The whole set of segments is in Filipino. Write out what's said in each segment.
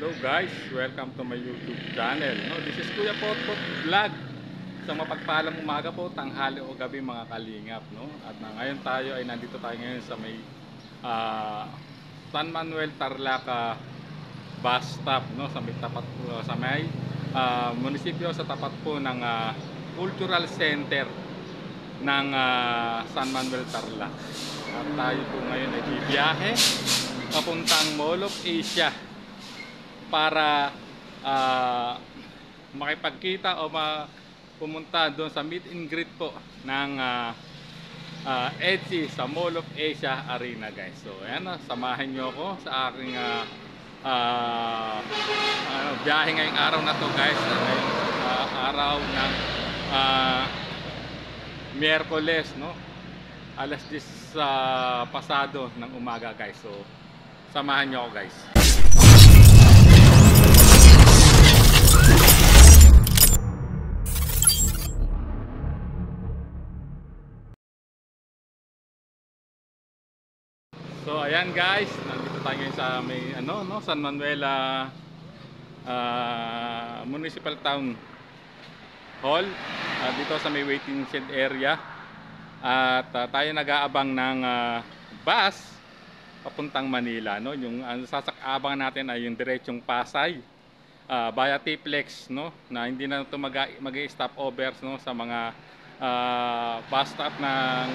Hello guys, welcome to my YouTube channel. This is Kuya Potpot Vlog. Sa mapagpalang umaga po, tanghali o gabi mga kalingap. At ngayon tayo ay nandito tayo ngayon sa may San Manuel Tarlac bus stop, sa may tapat po, sa may munisipyo sa tapat po ng Cultural Center ng San Manuel Tarlac. At tayo po ngayon ay bibiyahe papuntang Mall of Asia para makipagkita o pumunta doon sa meet and greet po ng EDSI sa Mall of Asia Arena, guys. So ayan, samahan nyo ako sa aking biyahe ngayong araw na to, guys. Ngayong araw ng Miyerkules, alas 10 pasado ng umaga, guys. So samahan nyo ako, guys. So ayan, guys, nandito tayo ngayon sa may San Manuel Municipal Town Hall, dito sa may waiting shed area. At tayo nag-aabang ng bus papuntang Manila, Yung sasakabang natin ay yung diretsong Pasay via T-Flex, na hindi na ito mag-stop overs, sa mga bus stop ng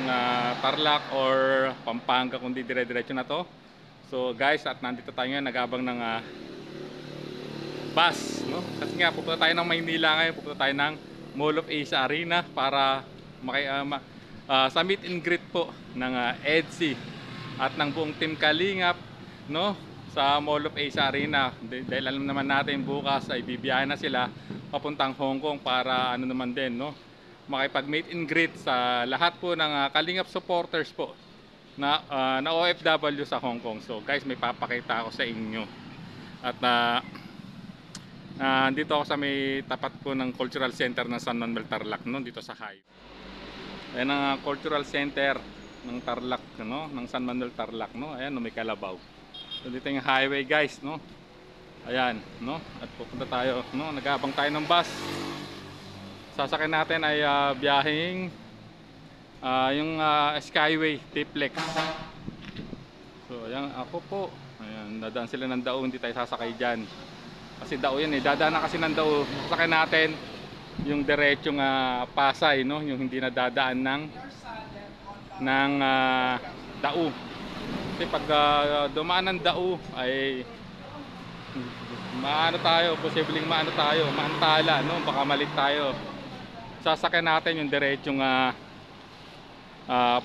Tarlac or Pampanga, kundi dire-diretso na to. So guys, at nandito tayo ngayon nag-abang ng bus, kasi nga pupunta tayo ng Maynila ngayon, pupunta tayo ng Mall of Asia Arena para sa meet and greet po ng EDSI at ng buong Team Kalingap, sa Mall of Asia Arena. Dahil alam naman natin bukas ay bibiyahe na sila papuntang Hong Kong para naman din, makipag-meet and greet sa lahat po ng Kalingap supporters po na OFW sa Hong Kong. So guys, may papakita ako sa inyo. At dito ako sa may tapat po ng Cultural Center ng San Manuel Tarlac, dito sa highway. Ayan ang Cultural Center ng Tarlac, ng San Manuel Tarlac, Ayan, may kalabaw. So dito yung highway, guys, Ayan, At pupunta tayo, nag-aabang tayo ng bus. Sasakyan natin ay biyaheng yung Skyway T-Flex. So ayan, ako po, ayan, dadaan sila ng Dao, hindi tayo sasakay dyan kasi Dao yan, dadaan na kasi ng Dao. Sasakyan natin yung diretsong Pasay, yung hindi na dadaan ng Dao. Kasi pag dumaan ng Dao ay posibleng maantala, baka malit tayo. Sasakyan natin yung diretsong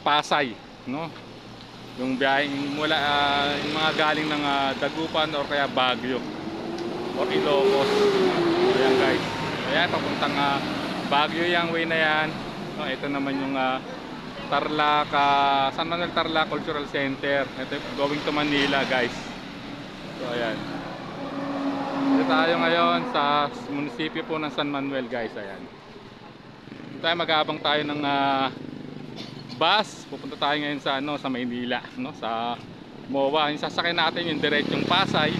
Pasay, yung biyaheng mula yung mga galing ng Dagupan or kaya Baguio or Ilocos. Ayan, guys, ayan, papuntang Baguio yung way na yan. Ito naman yung Tarlac, San Manuel Tarlac Cultural Center. Ito going to Manila, guys. So ayan, dito tayo ngayon sa munisipyo po ng San Manuel, guys. Ayan, mag-aabang tayo ng bus. Pupunta tayo ngayon sa Maynila, sa MOA. Yung sasakyan natin yung diretsong Pasay,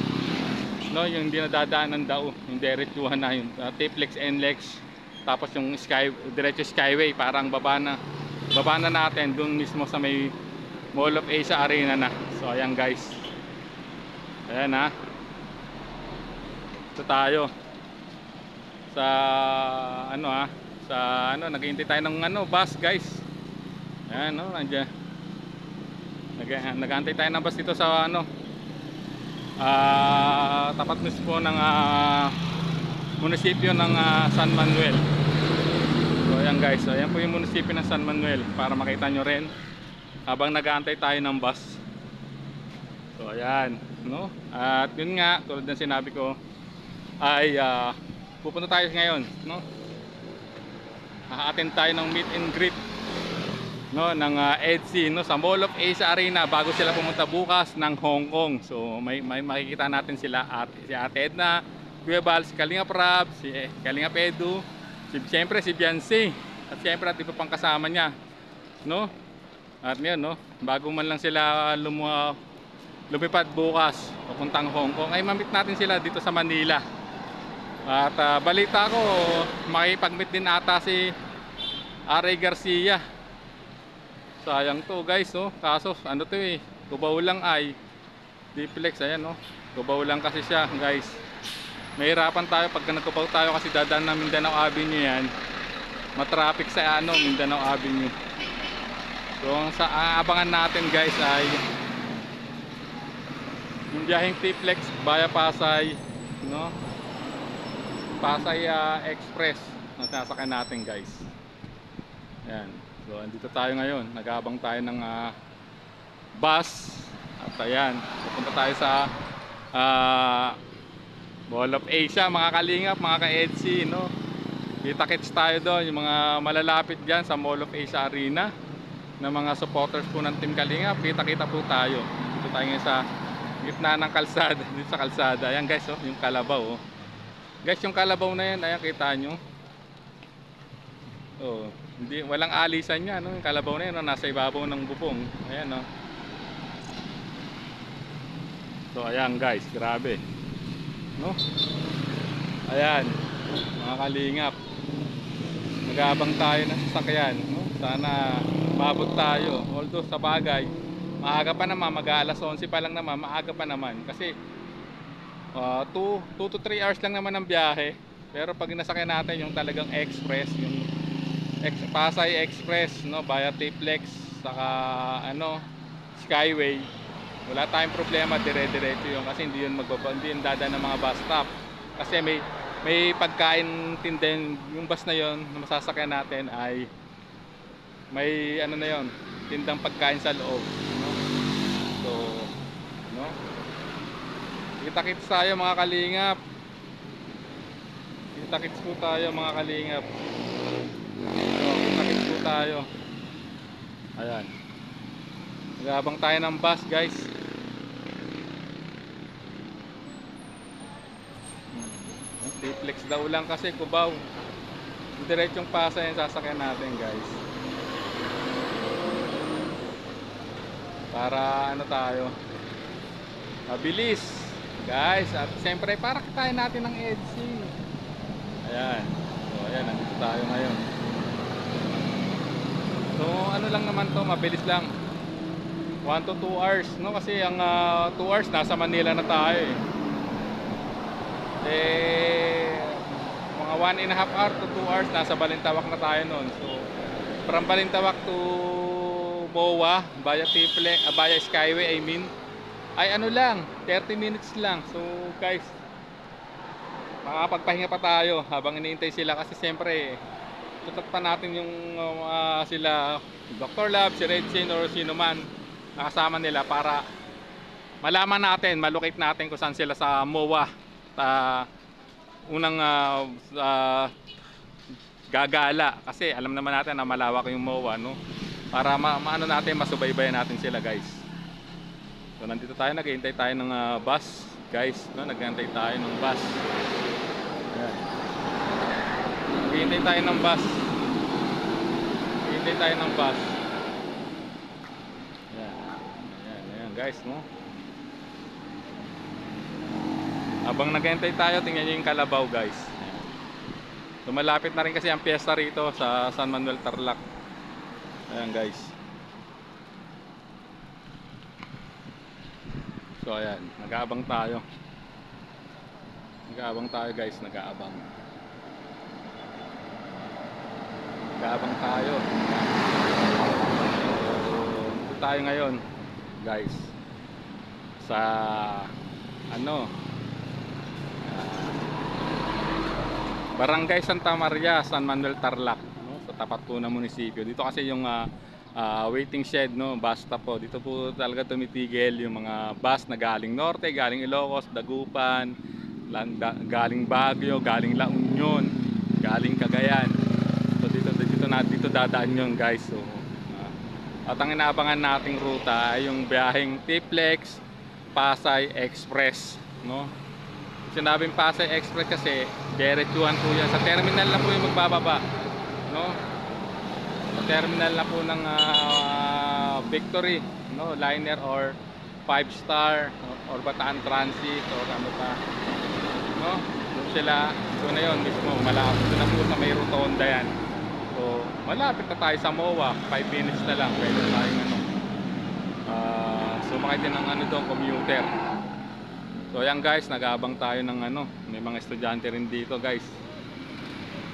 yung hindi na dadaan ng Dao, yung diretsuhan na yung T-Flex, NLEX. Tapos yung diretso Skyway, parang baba na natin dun mismo sa may Mall of Asia Arena na. So ayan, guys, ayan, ito tayo sa naghihintay tayo ng bus, guys. Ayan, nandiyan. Nag-aantay tayo ng bus dito sa tapat mismo ng munisipyo ng San Manuel. So ayan, guys, ayan po yung munisipyo ng San Manuel para makita nyo rin habang nag-aantay tayo ng bus. So ayan, at yun nga, tulad ng sinabi ko ay pupunta tayo ngayon, attend tayo ng meet and greet ng EDSI sa Mall of Asia Arena bago sila pumunta bukas ng Hong Kong. So may makikita natin sila, si Ate Edna, Kuya Bal, si Kalingap Rab, si Kalingap Edu, siyempre si Biancy, at siyempre at iba pang kasama niya, At ngayon, bago man lang sila lumipad bukas papuntang Hong Kong, ay mamit natin sila dito sa Manila. At balita ko, makipag-meet din ata si R.A. Garcia. Sayang to guys, oh. Kaso ano to eh, Cubao lang ay D-Flex, ayan oh. Cubao lang kasi siya guys. Mahirapan tayo pagka nagkubaw tayo kasi dadaan ng Mindanao Avenue yan. Matraffic sa ano, Mindanao Avenue. So ang abangan natin guys ay yung biyaheng T-Flex via Pasay, no? Pasay Express ang sasakyan natin guys. Ayan. So andito tayo ngayon, nag-aabang tayo ng bus. At ayan, pupunta tayo sa Mall of Asia, mga kalingap, mga ka-EDC, no? Kita-kits tayo doon, yung mga malalapit dyan sa Mall of Asia Arena na mga supporters po ng Team Kalingap. Kita-kita po tayo. Dito tayo ngayon sa gitna ng kalsada, dito sa kalsada. Ayan guys, oh, yung kalabaw, oh. Guys, yung kalabaw na yan, ayan, kita nyo. Oh, hindi, walang alisan niya, no? Yung kalabaw na yan, no? Nasa ibabaw ng bubong. Ayan, no? So, ayan guys, grabe, no? Ayan, mga kalingap, nag-aabang tayo ng sasakyan, no? Sana mabot tayo. Although sa bagay, maaga pa naman, mag-aalas 11 pa lang naman, maaga pa naman. Kasi 2 to 3 hours lang naman ang biyahe. Pero pag nasakyan natin yung talagang express, yung Pasay Express, no, via T-Flex, saka ano, Skyway, wala tayong problema, dire-diretso yun. Kasi hindi yun hindi yun dadaan ng mga bus stop. Kasi may pagkain tindahan, yung bus na yun na masasakyan natin ay may ano na yun, tindang pagkain sa loob, no? So, no? Kita-kits tayo mga kalingap. Kita-kits po tayo mga kalingap. So, kita-kits po tayo. Ayan. Nag-aabang tayo ng bus guys. T-Flex daw lang kasi Cubao. Diretsong Pasay yung sasakyan natin guys. Para ano tayo, mabilis guys. At siyempre para kitahin natin ng EDC. Ayan. So ayan, nandito tayo ngayon. So ano lang naman to, mabilis lang, 1 to 2 hours, no? Kasi ang 2 hours nasa Manila na tayo mga 1.5 hour to 2 hours nasa Balintawak na tayo noon. So from Balintawak to MOA via T-Flex, via Skyway, I mean, ay ano lang, 30 minutes lang. So guys, makakapagpahinga pa tayo habang iniintay sila. Kasi siyempre tutat pa natin yung sila Dr. Lab, si Redsin, or sino man nakasama nila para malaman natin, malocate natin kung saan sila sa MOA. Unang gagala, kasi alam naman natin na malawak yung MOA, no? Para maano natin, masubaybayan natin sila guys. So nandito tayo, naghihintay tayo ng bus guys, no? Naghihintay tayo ng bus. Ayan. Naghihintay tayo ng bus. Naghihintay tayo ng bus. Ayan. Ayan, ayan guys, no? Habang naghihintay tayo, tingnan nyo yung kalabaw guys. Ayan. So malapit na rin kasi ang piyesta rito sa San Manuel Tarlac. Ayan guys. So ayan, nag-aabang tayo. Nag-aabang tayo guys, nag-aabang. Nag-aabang tayo. Dito tayo ngayon guys sa ano, Barangay Santa Maria, San Manuel Tarlac, no? Sa tapat po ng munisipyo. Dito kasi yung waiting shed, no, bus stop po. Dito po talaga tumitigil yung mga bus na galing Norte, galing Ilocos, Dagupan, galing Baguio, galing La Union, galing Cagayan. So dito dadaan yun guys. So at ang inaabangan nating ruta ay yung biyaheng T-Flex Pasay Express, no? Sinabing Pasay Express kasi diretsuhan po yan. Sa terminal na po yung magbababa, no? Sa terminal na po ng Victory, no? Liner or 5 star or Bataan Transit or ano pa, no? Doon sila, doon na yun mismo, malapit doon na po sa may rotonda yan. So malapit na tayo sa MOA, 5 minutes na lang pwede tayong ano, sumakay din ng ano doon, commuter. So ayan guys, nag-aabang tayo ng ano, may mga estudyante rin dito guys.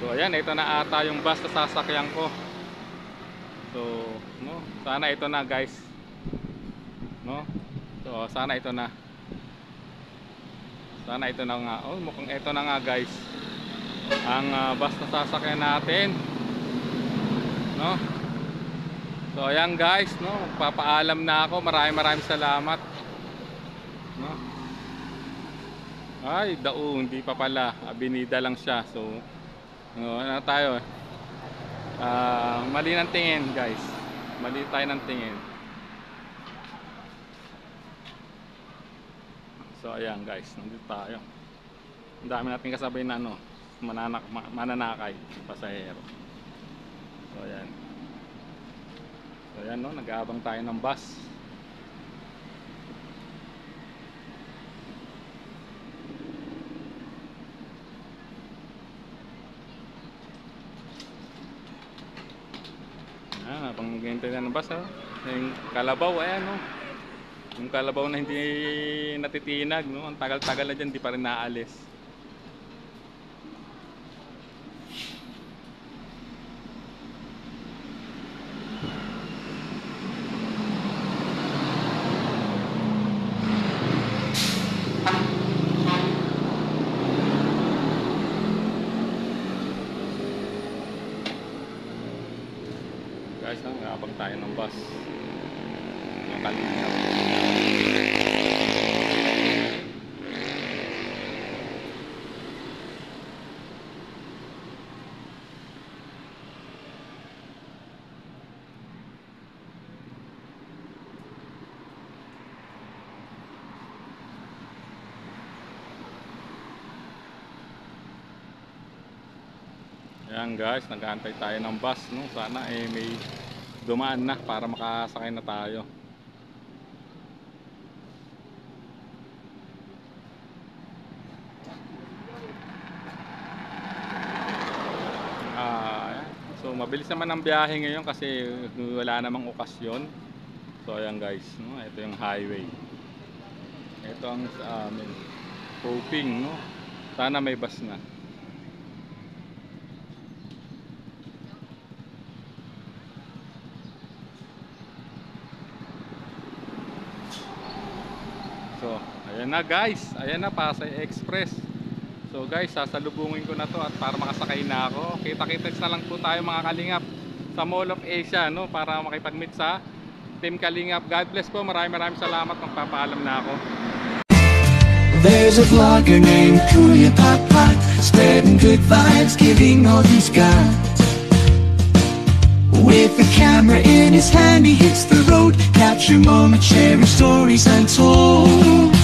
So ayan, ito na ata yung bus na sasakyan ko. So no, sana ito na guys, no? So sana ito na. Sana ito na nga. Oh, mukhang ito na nga guys. Ang bus na sasakyan natin. No? So ayan guys, no, magpapaalam na ako. Maraming salamat. No? Ay, hindi pa pala. Abinida lang siya. So ano na tayo? Mali ng tingin, guys. Mali tayo ng tingin. So ayan guys, nandito tayo. Ang dami natin kasabay na ano, mananakay, pasahero. So ayan. So ayan, no, nag-aabang tayo ng bus. Habang ganito na ng bus, oh. Yung kalabaw, ayan, no. Yung kalabaw na hindi natitinag, no? Ang tagal-tagal na dyan, di pa rin naalis. Guys, nangabang tayo ng bus. Yung kanina. Ayan guys, nag-aantay tayo ng bus, no? Sana may dumaan na para makasakay na tayo. So mabilis naman ang biyahe ngayon kasi wala namang okasyon. So ayan guys, no? Ito yung highway. Ito ang sa amin. Hoping, no? Sana may bus na. So, ayan na guys. Ayan na, Pasay Express. So guys, sasalubungin ko na to at para makasakay na ako. Kita-kits na lang po tayo mga kalingap sa Mall of Asia, no? Para makipag-meet sa Team Kalingap. God bless po. Maraming salamat. Magpapaalam na ako. There's a vlogger named Kuya Papa, spreading good vibes, giving all he's got. With the camera in his hand, he hits the road, capture moments, sharing stories untold.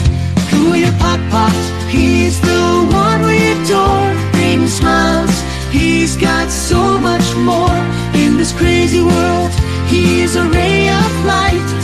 Kuya Papa, he's the one we adore, bringing smiles, he's got so much more. In this crazy world, he is a ray of light.